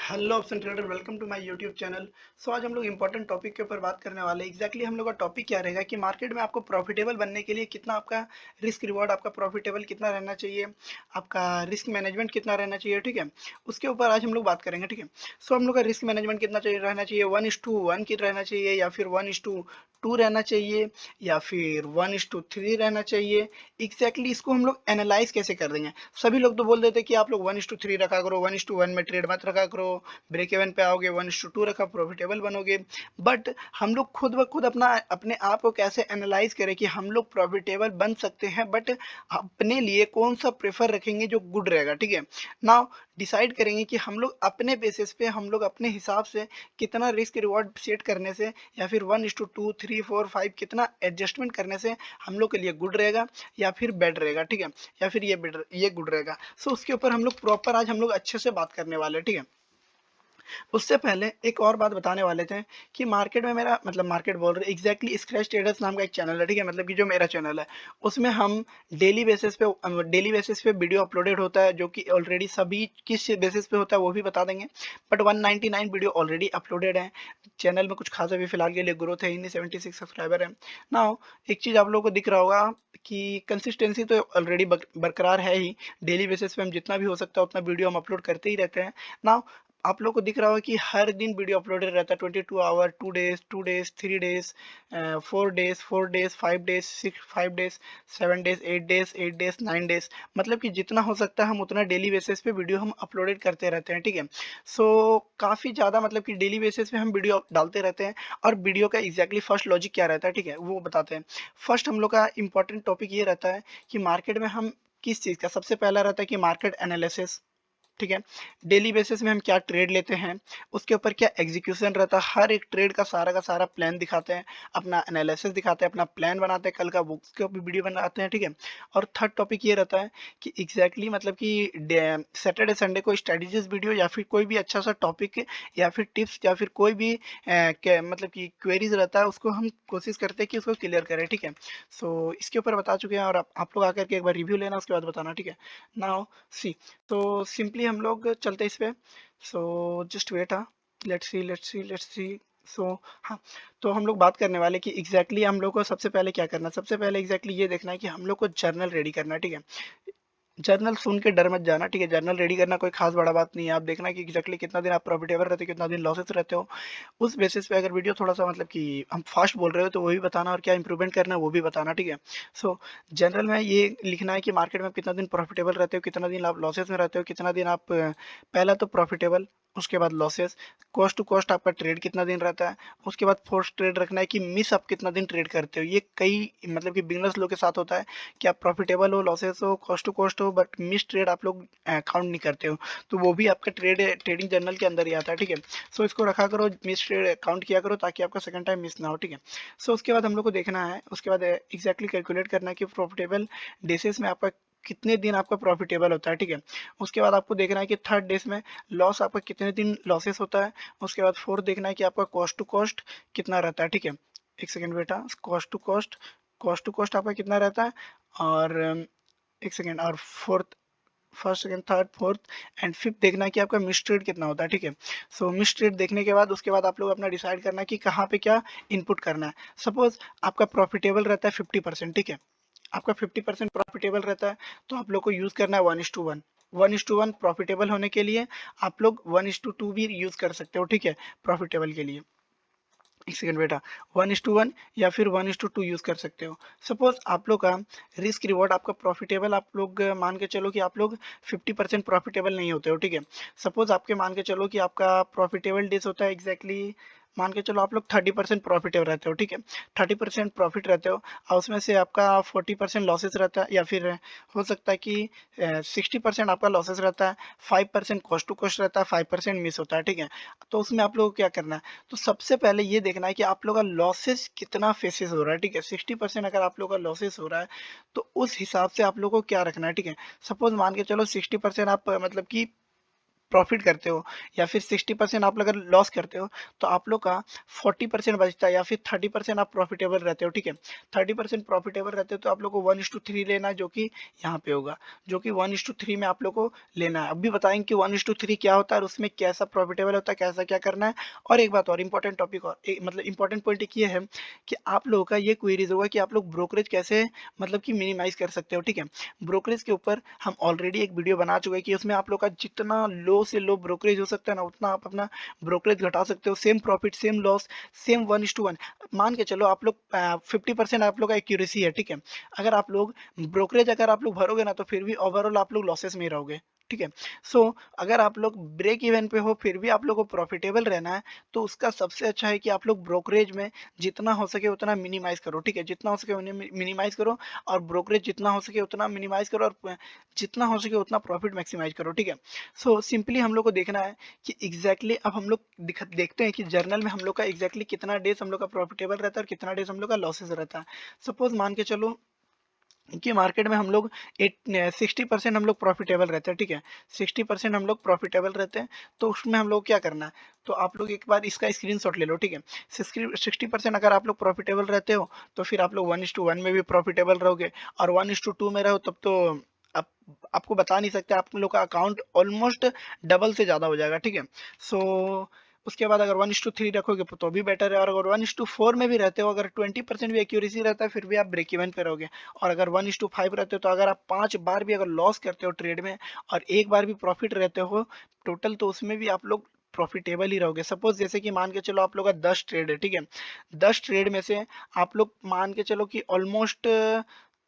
Hello option trader, welcome to my YouTube channel. आज हम लोग इंपॉर्टेंट टॉपिक के ऊपर बात करने वाले हैं। एग्जैक्टली हम लोग का टॉपिक क्या रहेगा कि मार्केट में आपको प्रॉफिटेबल बनने के लिए कितना आपका रिस्क रिवॉर्ड, आपका प्रॉफिटेबल कितना रहना चाहिए, आपका रिस्क मैनेजमेंट कितना रहना चाहिए, ठीक है। उसके ऊपर आज हम लोग बात करेंगे, ठीक है। हम लोग का रिस्क मैनेजमेंट कितना चाहिए रहना चाहिए, 1:1 की रहना चाहिए या फिर 1:2 रहना चाहिए या फिर 1:3 रहना चाहिए। एग्जैक्टली इसको हम लोग एनालाइज कैसे कर देंगे। सभी लोग तो बोल देते कि आप लोग 1:3 रखा करो, 1:1 में ट्रेड मत रखा करो, ब्रेक इवन पे आओगे, 1:2 रखा प्रॉफिटेबल बनोगे। बट हम लोग खुद ब खुद अपने आप को कैसे एनालाइज करें कि हम लोग प्रॉफिटेबल बन सकते हैं, बट अपने लिए कौन सा प्रेफर रखेंगे जो गुड रहेगा, ठीक है। नाउ डिसाइड करेंगे कि हम लोग अपने बेसिस पे, हम लोग अपने हिसाब से कितना रिस्क रिवॉर्ड सेट करने से या फिर 1:2 3 4 5 कितना एडजस्टमेंट करने से हम लोग के लिए गुड रहेगा या फिर बैड रहेगा, ठीक है, या फिर ये गुड रहेगा। उसके ऊपर हम लोग प्रॉपर आज हम लोग अच्छे से बात करने वाले हैं, ठीक है। उससे पहले एक और बात बताने वाले थे कि मार्केट में मेरा मतलब मार्केट बोल रहे एग्जैक्टली स्क्रैच ट्रेडर्स नाम का एक चैनल है, ठीक है। मतलब कि जो मेरा चैनल है उसमें हम डेली बेसिस पे वीडियो अपलोडेड होता है, जो कि ऑलरेडी सभी किस बेसिस पे होता है वो भी बता देंगे। बट 199 वीडियो ऑलरेडी अपलोडेड है चैनल में। कुछ खासा भी फिलहाल के लिए ग्रोथ है ही नहीं, 76 सब्सक्राइबर है ना। एक चीज़ आप लोगों को दिख रहा होगा कि कंसिस्टेंसी तो ऑलरेडी बरकरार है ही। डेली बेसिस पे हम जितना भी हो सकता है उतना वीडियो हम अपलोड करते ही रहते हैं ना। आप लोग को दिख रहा होगा कि हर दिन वीडियो अपलोडेड रहता है, 22 hour, 2 days 3 days, 4 days 4 days, 5 days 5 days, 7 days 8 days 9 days. मतलब कि जितना हो सकता है हम उतना डेली बेसिस पे वीडियो हम अपलोडेड करते रहते हैं, ठीक है। काफ़ी ज़्यादा मतलब कि डेली बेसिस पे हम वीडियो डालते रहते हैं। और वीडियो का एग्जैक्टली फर्स्ट लॉजिक क्या रहता है, ठीक है, वो बताते हैं। फर्स्ट हम लोग का इंपॉर्टेंट टॉपिक ये रहता है कि मार्केट में हम किस चीज़ का, सबसे पहला रहता है कि मार्केट एनालिसिस, ठीक है। डेली बेसिस में हम क्या ट्रेड लेते हैं, उसके ऊपर क्या एग्जीक्यूशन रहता है, हर एक ट्रेड का सारा प्लान दिखाते हैं, अपना एनालिसिस दिखाते हैं, अपना प्लान बनाते हैं, कल का बुक्स के ऊपर वीडियो बनाते हैं, ठीक है। और थर्ड टॉपिक ये रहता है कि एग्जैक्टली मतलब कि सैटरडे संडे को स्ट्रेटजीज वीडियो या फिर कोई भी अच्छा सा टॉपिक या फिर टिप्स या फिर कोई भी मतलब कि क्वेरीज रहता है, उसको हम कोशिश करते हैं कि उसको क्लियर करें, ठीक है। इसके ऊपर बता चुके हैं और आप लोग आकर के एक बार रिव्यू लेना, उसके बाद बताना, ठीक है। नाउ सी, सिंपली हम लोग चलते इस पे। जस्ट वेट, हाँ, लेट्स सी। हाँ, तो हम लोग बात करने वाले कि एग्जैक्टली हम लोग को सबसे पहले क्या करना है। सबसे पहले एग्जैक्टली ये देखना है कि हम लोग को जर्नल रेडी करना है, ठीक है। जर्नल सुन के डर मत जाना, ठीक है। जर्नल रेडी करना कोई खास बड़ा बात नहीं है। आप देखना कि एग्जैक्टली कितना दिन आप प्रॉफिटेबल रहते हो, कितना दिन लॉसेस रहते हो। उस बेसिस पे अगर वीडियो थोड़ा सा मतलब कि हम फास्ट बोल रहे हो तो वो भी बताना, और क्या इंप्रूवमेंट करना है वो भी बताना, ठीक है। सो जनरल में ये लिखना है कि मार्केट में कितना दिन प्रॉफिटेबल रहते हो, कितना दिन आप लॉसेस में रहते हो, कितना दिन आप पहला तो प्रॉफिटेबल, उसके बाद लॉसेस, कॉस्ट टू कॉस्ट आपका ट्रेड कितना दिन रहता है, उसके बाद फोर्स ट्रेड रखना है कि मिस आप कितना दिन ट्रेड करते हो। ये कई मतलब कि बिगनर्स लोग के साथ होता है कि आप प्रॉफिटेबल हो, लॉसेस हो, कॉस्ट टू कॉस्ट हो, बट मिस ट्रेड आप लोग काउंट नहीं करते हो। तो वो भी आपका ट्रेडिंग जर्नल के अंदर ही आता है, ठीक है। इसको रखा करो, मिस ट्रेड काउंट किया करो ताकि आपका सेकंड टाइम मिस ना हो, ठीक है। उसके बाद हम लोग को देखना है, उसके बाद एग्जैक्टली कैलकुलेट करना है कि प्रॉफिटेबल डेसेस में आपका कितने दिन आपका प्रॉफिटेबल होता है, ठीक है। उसके बाद आपको देखना है कि थर्ड डेज में लॉस आपका कितने दिन लॉसेस होता है। उसके बाद फोर्थ देखना है कि आपका कॉस्ट टू कॉस्ट कितना रहता है, ठीक है। एक सेकंड बेटा, कॉस्ट टू कॉस्ट आपका कितना रहता है। और एक सेकंड, और fourth, first second third fourth and fifth देखना है कि आपका मिस ट्रेड कितना होता है, ठीक है। मिस ट्रेड देखने के बाद उसके बाद आप लोग अपना डिसाइड करना है कि कहाँ पे क्या इनपुट करना है। सपोज आपका प्रॉफिटेबल रहता है 50%, ठीक है। आपका 50% प्रॉफिटेबल रहता है तो आप लोग को यूज़ करना है 1:1। 1:1 प्रॉफिटेबल होने के लिए आप लोग 1:2 भी यूज़ कर सकते हो, ठीक है, प्रॉफिटेबल के लिए। एक सेकंड बेटा, 1:1 या फिर 1:2 यूज़ कर सकते हो। सपोज आप लोग का रिस्क रिवॉर्ड आपका प्रॉफिटेबल, आप लोग मान के चलो कि आप लोग 50% प्रॉफिटेबल नहीं होते हो, ठीक है। सपोज आपके मान के चलो कि आपका प्रॉफिटेबल डेज होता है एग्जैक्टली, मान के चलो आप लोग 30% प्रॉफिटेबल रहते हो, ठीक है। 30% प्रॉफिट रहते हो और उसमें से आपका 40% लॉसेस रहता है, या फिर हो सकता है कि 60% आपका लॉसेस रहता है, 5% कॉस्ट टू कॉस्ट रहता है, 5% मिस होता है, ठीक है। तो उसमें आप लोगों को क्या करना है, तो सबसे पहले ये देखना है कि आप लोग का लॉसेस कितना फेसेस हो रहा है, ठीक है। 60% अगर आप लोग का लॉसेस हो रहा है तो उस हिसाब से आप लोग को क्या रखना है, ठीक है। सपोज मान के चलो 60% आप मतलब कि प्रॉफिट करते हो या फिर 60% आप अगर लॉस करते हो तो आप लोग का 40% बचता है या फिर 30% आप प्रॉफिटेबल रहते हो, ठीक है। 30% प्रॉफिटेबल रहते हो तो आप लोग को 1:3 लेना है, जो कि यहाँ पे होगा, जो कि 1:3 में आप लोग को लेना है। अभी बताएंगे कि 1:3 क्या होता है और उसमें कैसा प्रॉफिटेबल होता है, कैसा क्या करना है। और एक बात और इंपॉर्टेंट टॉपिक और मतलब इंपॉर्टेंट पॉइंट एक ये है कि आप लोगों का ये क्वेरीज होगा कि आप लोग ब्रोकरेज कैसे मतलब कि मिनिमाइज कर सकते हो, ठीक है। ब्रोकरेज के ऊपर हम ऑलरेडी एक वीडियो बना चुके हैं कि उसमें आप लोग का जितना लो से लो ब्रोकरेज हो सकता है ना उतना आप अपना ब्रोकरेज घटा सकते हो। Same profit same loss same 1:1। मान के चलो आप लोग 50% आप लोग का एक्यूरेसी है, ठीक है। अगर आप लोग ब्रोकरेज अगर आप लोग भरोगे ना तो फिर भी ओवरऑल आप लोग लॉसेस में ही रहोगे, ठीक है। सो अगर आप लोग ब्रेक इवन पे हो फिर भी आप लोग को प्रॉफिटेबल रहना है तो उसका सबसे अच्छा है कि आप लोग ब्रोकरेज में जितना हो सके उतना मिनिमाइज करो, ठीक है। जितना हो सके मिनिमाइज करो और ब्रोकरेज जितना हो सके उतना मिनिमाइज करो और जितना हो सके उतना प्रॉफिट मैक्सिमाइज करो, ठीक है। सो सिंपली हम लोग को देखना है कि एग्जैक्टली अब हम लोग देखते हैं कि जर्नल में हम लोग का एग्जैक्टली कितना डेज हम लोग का प्रॉफिटेबल रहता है और कितना डेज हम लोग का लॉसेस रहता है। सपोज मान के चलो कि मार्केट में हम लोग 60% हम लोग प्रॉफिटेबल रहते हैं, ठीक है। 60% हम लोग प्रॉफिटेबल रहते हैं तो उसमें हम लोग क्या करना है, तो आप लोग एक बार इसका स्क्रीनशॉट ले लो, ठीक है। 60% अगर आप लोग प्रॉफिटेबल रहते हो तो फिर आप लोग 1:1 में भी प्रॉफिटेबल रहोगे और 1:2 में रहो तब तो आप आपको बता नहीं सकते, आप लोग का अकाउंट ऑलमोस्ट डबल से ज़्यादा हो जाएगा, ठीक है। सो उसके बाद अगर 1:3 रखोगे तो भी बेटर है और अगर 1:4 में भी रहते हो, अगर 20% भी एक्यूरेसी रहता है फिर भी आप ब्रेक इवन पे रहोगे। और अगर 1:5 रहते हो तो अगर आप 5 बार भी अगर लॉस करते हो ट्रेड में और एक बार भी प्रॉफिट रहते हो टोटल तो उसमें भी आप लोग प्रॉफिटेबल ही रहोगे। सपोज जैसे कि मान के चलो आप लोग का 10 ट्रेड है, ठीक है। 10 ट्रेड में से आप लोग मान के चलो कि ऑलमोस्ट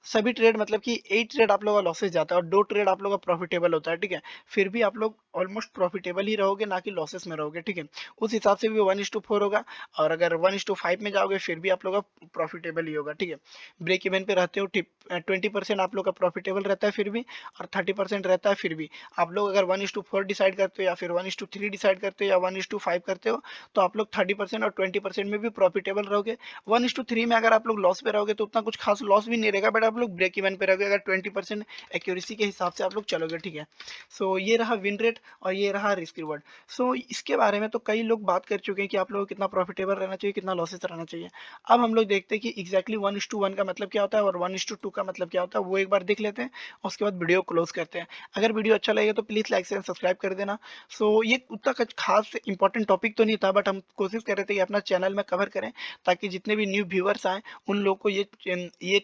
सभी ट्रेड मतलब कि 8 ट्रेड आप लोग का लॉसेस जाता है और 2 ट्रेड आप लोग का प्रॉफिटेबल होता है, ठीक है। फिर भी आप लोग ऑलमोस्ट प्रॉफिटेबल ही रहोगे ना कि लॉसेस में रहोगे, ठीक है। उस हिसाब से भी 1:4 होगा और अगर 1:5 में जाओगे फिर भी आप लोग का प्रॉफिटेबल ही होगा, ठीक है। ब्रेक इवन पे रहते हो 20% आप लोग का प्रॉफिटेबल रहता है फिर भी और 30% रहता है फिर भी। आप लोग अगर 1:4 डिसाइड करते हो या फिर 1:3 डिसाइड करते हो या 1:5 करते हो तो आप लोग 30% और 20% में भी प्रॉफिटेबल रहोगे। 1:3 में अगर आप लोग लॉस पे रहोगे तो उतना कुछ खास लॉस भी नहीं रहेगा बट आप लोग ब्रेक इवन पे रहोगे अगर 20% एक्यूरेसी के हिसाब से आप लोग चलोगे, ठीक है। सो ये रहा विन रेट और ये रहा रिस्क रिवॉर्ड। सो इसके बारे में तो कई लोग बात कर चुके हैं कि आप लोगों को कितना प्रॉफिटेबल रहना चाहिए, कितना लॉसेस रहना चाहिए। अब हम लोग देखते हैं कि एग्जैक्टली 1:1 का मतलब क्या होता है और 1:2 का मतलब क्या होता है, वो एक बार देख लेते हैं। उसके बाद वीडियो क्लोज करते हैं। अगर वीडियो अच्छा लगेगा तो प्लीज़ लाइक शेयर सब्सक्राइब कर देना। सो ये उतना कुछ खास इंपॉर्टेंट टॉपिक तो नहीं था बट हम कोशिश कर रहे थे कि अपना चैनल में कवर करें ताकि जितने भी न्यू व्यूअर्स आए उन लोग को ये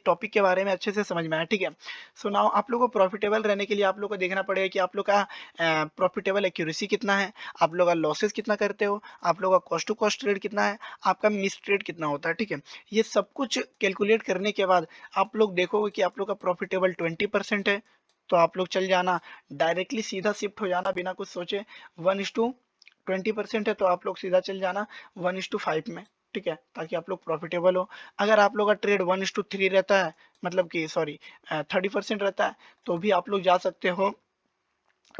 टॉपिक के बारे में अच्छे से समझ में आए, ठीक है। सो नाउ आप लोग को प्रॉफिटेबल रहने के लिए आप लोग को देखना पड़ेगा कि आप लोग का प्रॉफिटेबल एक्यूरेसी कितना है, आप लोग का लॉसेस कितना करते हो, आप लोग का कॉस्ट टू कॉस्ट ट्रेड कितना है, आपका मिस ट्रेड कितना होता है, ठीक है। ये सब कुछ कैलकुलेट करने के बाद आप लोग देखोगे कि आप लोग का प्रॉफिटेबल 20% है तो आप लोग चल जाना, डायरेक्टली सीधा शिफ्ट हो जाना बिना कुछ सोचे। 1:20% है तो आप लोग सीधा चल जाना 1:5 में, ठीक है, ताकि आप लोग प्रॉफिटेबल हो। अगर आप लोग का ट्रेड 1:3 रहता है मतलब कि सॉरी 30% रहता है तो भी आप लोग जा सकते हो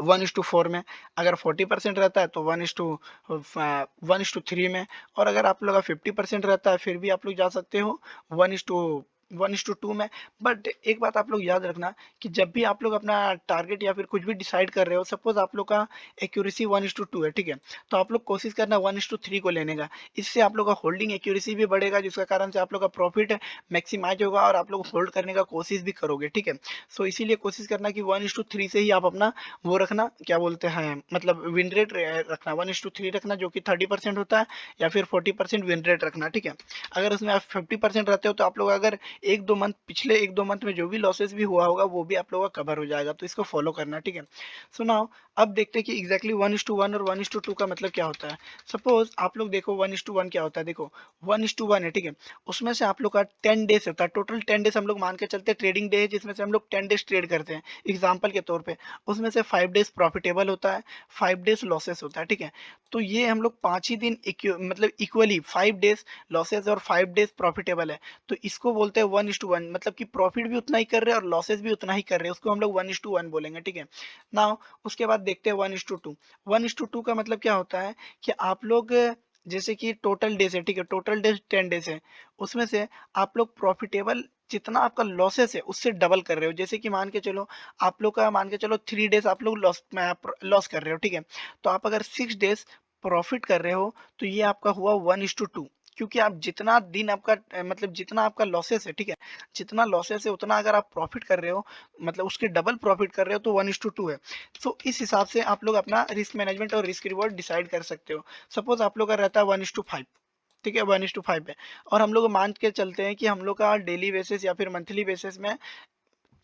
1:4 में। अगर 40% रहता है तो 1:3 में और अगर आप लोग का 50% रहता है फिर भी आप लोग जा सकते हो 1:2 में। बट एक बात आप लोग याद रखना कि जब भी आप लोग अपना टारगेट या फिर कुछ भी डिसाइड कर रहे हो, सपोज आप लोग का एक्यूरेसी 1:2 है, ठीक है, तो आप लोग कोशिश करना 1:3 को लेने का। इससे आप लोग का होल्डिंग एक्यूरेसी भी बढ़ेगा जिसके कारण से आप लोग का प्रॉफिट मैक्सिमाइज होगा और आप लोग होल्ड करने का कोशिश भी करोगे, ठीक है। सो इसीलिए कोशिश करना कि 1:3 से ही आप अपना वो रखना, क्या बोलते हैं मतलब विन रेट रखना 1:3 रखना जो कि 30% होता है या फिर 40% विन रेट रखना, ठीक है। अगर उसमें आप 50% रहते हो तो आप लोग अगर पिछले 1-2 मंथ में जो भी लॉसेस भी हुआ होगा वो भी आप लोगों का कवर हो जाएगा, तो इसको फॉलो करना, ठीक है। सो नाउ अब देखते हैं कि एग्जैक्टली 1:1 और 1:2 का मतलब क्या होता है। सपोज आप लोग देखो 1:1 क्या होता है, देखो 1:1 है, ठीक है। उसमें से आप लोग का 10 डेज होता है, टोटल 10 डेज हम लोग मान के चलते हैं ट्रेडिंग डे है जिसमें से हम लोग 10 डेज ट्रेड करते हैं एग्जाम्पल के तौर पे। उसमें से 5 डेज प्रॉफिटेबल होता है, 5 डेज लॉसेस होता है, ठीक है। तो ये हम लोग 5 ही दिन मतलब इक्वली 5 डेज लॉसेस और 5 डेज प्रॉफिटेबल है तो इसको बोलते हैं 1:1, मतलब कि प्रॉफिट भी उतना ही कर रहे हैं और लॉसेस भी उतना ही कर रहे हैं, उसको हम लोग 1:1 बोलेंगे, ठीक है। नाउ उसके बाद देखते हैं 1:2। 1:2 का मतलब क्या होता है कि आप लोग जैसे कि टोटल डेज है, ठीक है, टोटल डेज 10 डेज है, उसमें से आप लोग प्रॉफिटेबल जितना आपका लॉसेस है उससे डबल कर रहे हो। जैसे कि मान के चलो आप लोग का मान के चलो 3 डेज आप लोग लॉस कर रहे हो, ठीक है। तो आप अगर 6 डेज प्रॉफिट कर रहे हो तो ये आपका हुआ 1:2, क्योंकि आप जितना दिन आपका मतलब जितना आपका लॉसेस है, ठीक है, जितना लॉसेस है उतना अगर आप प्रॉफिट कर रहे हो, मतलब उसके डबल प्रॉफिट कर रहे हो तो 1:2 है। सो इस हिसाब से आप लोग अपना रिस्क मैनेजमेंट और रिस्क रिवॉर्ड डिसाइड कर सकते हो। सपोज आप लोग का रहता है 1:5, ठीक है, 1:5 है, और हम लोग मान के चलते हैं कि हम लोग का डेली बेसिस या फिर मंथली बेसिस में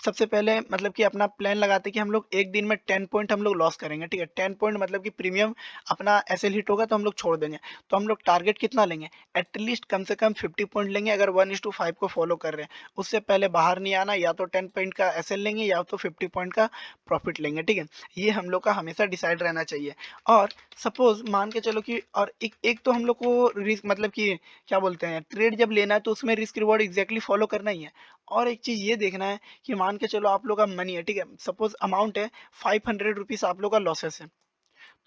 सबसे पहले मतलब कि अपना प्लान लगाते हैं कि हम लोग एक दिन में 10 पॉइंट हम लोग लॉस करेंगे, ठीक है। 10 पॉइंट मतलब कि प्रीमियम अपना एसएल हिट होगा तो हम लोग छोड़ देंगे। तो हम लोग टारगेट कितना लेंगे, एटलीस्ट कम से कम 50 पॉइंट लेंगे अगर 1:5 को फॉलो कर रहे हैं। उससे पहले बाहर नहीं आना, या तो 10 पॉइंट का एसएल लेंगे या तो 50 पॉइंट का प्रॉफिट लेंगे, ठीक है। ये हम लोग का हमेशा डिसाइड रहना चाहिए। और सपोज मान के चलो कि और एक तो हम लोग को रिस्क मतलब कि क्या बोलते हैं, ट्रेड जब लेना है तो उसमें रिस्क रिवॉर्ड एग्जैक्टली फॉलो करना ही है। और एक चीज ये देखना है कि मान के चलो आप लोग का मनी है, ठीक है, सपोज अमाउंट है 500 रुपीज आप लोग का लॉसेस है,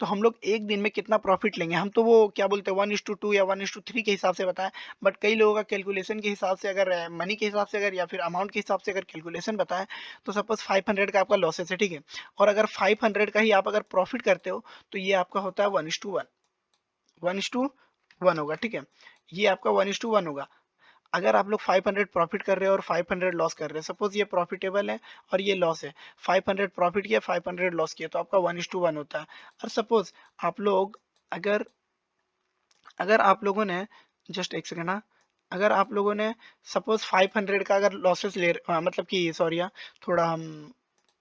तो हम लोग एक दिन में कितना प्रॉफिट लेंगे। हम तो वो क्या बोलते हैं 1:2 या 1:3 के हिसाब से बताएं, बट कई लोगों का कैलकुलेशन के हिसाब से अगर मनी के हिसाब से अगर या फिर अमाउंट के हिसाब से अगर कैलकुलेशन बताएं तो सपोज 500 का आपका लॉसेस है, ठीक है, और अगर 500 का ही आप अगर प्रॉफिट करते हो तो ये आपका होता है 1:1, 1:1 होगा, ठीक है। ये आपका 1:1 होगा। अगर आप लोग 500 प्रॉफिट कर रहे हो और 500 लॉस कर रहे हैं, सपोज ये प्रॉफिटेबल है और ये लॉस है, 500 प्रॉफिट किया 500 लॉस किया, तो आपका 1:1 होता है। और सपोज आप लोग अगर अगर आप लोगों ने जस्ट एक सेकंड, हाँ, अगर आप लोगों ने सपोज 500 का अगर लॉसेस मतलब कि सॉरी, हाँ, थोड़ा हम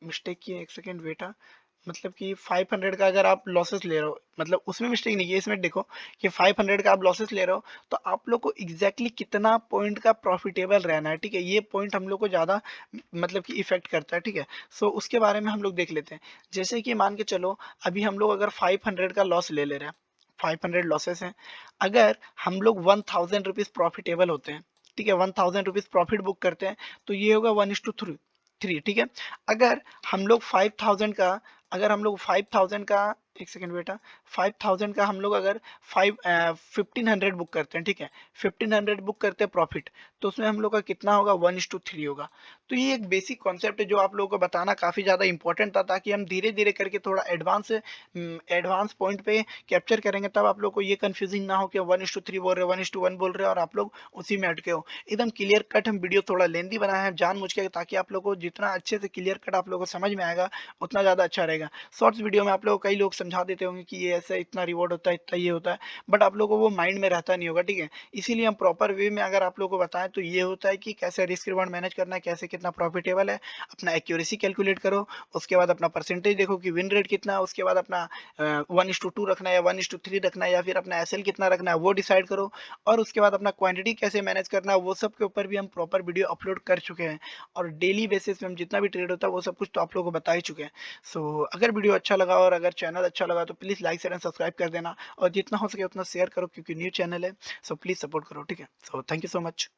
मिस्टेक किए, एक सेकंड वेटा, मतलब कि 500 का अगर आप लॉसेस ले रहे हो, मतलब उसमें मिस्टेक नहीं है, इसमें देखो कि 500 का आप लॉसेस ले रहे हो तो आप लोग को एग्जैक्टली कितना पॉइंट का प्रॉफिटेबल रहना है, ठीक है। ये पॉइंट हम लोग को ज़्यादा मतलब कि इफेक्ट करता है, ठीक है। सो उसके बारे में हम लोग देख लेते हैं। जैसे कि मान के चलो अभी हम लोग अगर 500 का लॉस ले ले रहे हैं, 500 लॉसेस हैं, अगर हम लोग 1000 रुपीज़ प्रॉफिटेबल होते हैं, ठीक है, 1000 रुपीज़ प्रॉफिट बुक करते हैं तो ये होगा 1:3, ठीक है। अगर हम लोग 5000 का अगर हम लोग 5000 का एक सेकंड बेटा 5000 का हम लोग अगर 1500 बुक करते हैं, ठीक है, 1500 बुक करते हैं प्रॉफिट, तो उसमें हम लोग का कितना होगा 1:3 होगा। तो ये एक बेसिक कॉन्सेप्ट है जो आप लोगों को बताना काफ़ी ज़्यादा इंपॉर्टेंट था, ताकि हम धीरे धीरे करके थोड़ा एडवांस पॉइंट पे कैप्चर करेंगे, तब आप लोग को ये कंफ्यूजिंग ना हो कि 1:3 बोल रहे हो 1:1 बोल रहे हो और आप लोग उसी में अटके हो। एकदम क्लियर कट हम वीडियो थोड़ा लेंदी बनाया है जानबूझ के, ताकि आप लोग को जितना अच्छे से क्लियर कट आप लोगों को समझ में आएगा उतना ज़्यादा अच्छा रहेगा। शॉर्ट्स वीडियो में आप लोग कई लोग समझा देते होंगे कि ये ऐसा इतना रिवॉर्ड होता है इतना ये होता है, बट आप लोगों को वो माइंड में रहता नहीं होगा, ठीक है। इसीलिए हम प्रॉपर वे में अगर आप लोगों को बताएं तो ये होता है कि कैसे रिस्क रिवॉर्ड मैनेज करना है, कैसे कितना प्रॉफिटेबल है, अपना एक्यूरेसी कैलकुलेट करो, उसके बाद अपना परसेंटेज देखो कि विन रेट कितना है, उसके बाद अपना 1:2 रखना है या 1:3 रखना है या फिर अपना एसएल कितना रखना है वो डिसाइड करो, और उसके बाद अपना क्वांटिटी कैसे मैनेज करना है वो सब के ऊपर भी हम प्रॉपर वीडियो अपलोड कर चुके हैं। और डेली बेसिस पे हम जितना भी ट्रेड होता है वो सब कुछ तो आप लोगों को बता ही चुके हैं। सो अगर वीडियो अच्छा लगा और अगर चैनल अच्छा लगा तो please like share and subscribe कर देना, और जितना हो सके उतना शेयर करो क्योंकि न्यू चैनल है। सो प्लीज़ सपोर्ट करो, ठीक है। So thank you so much.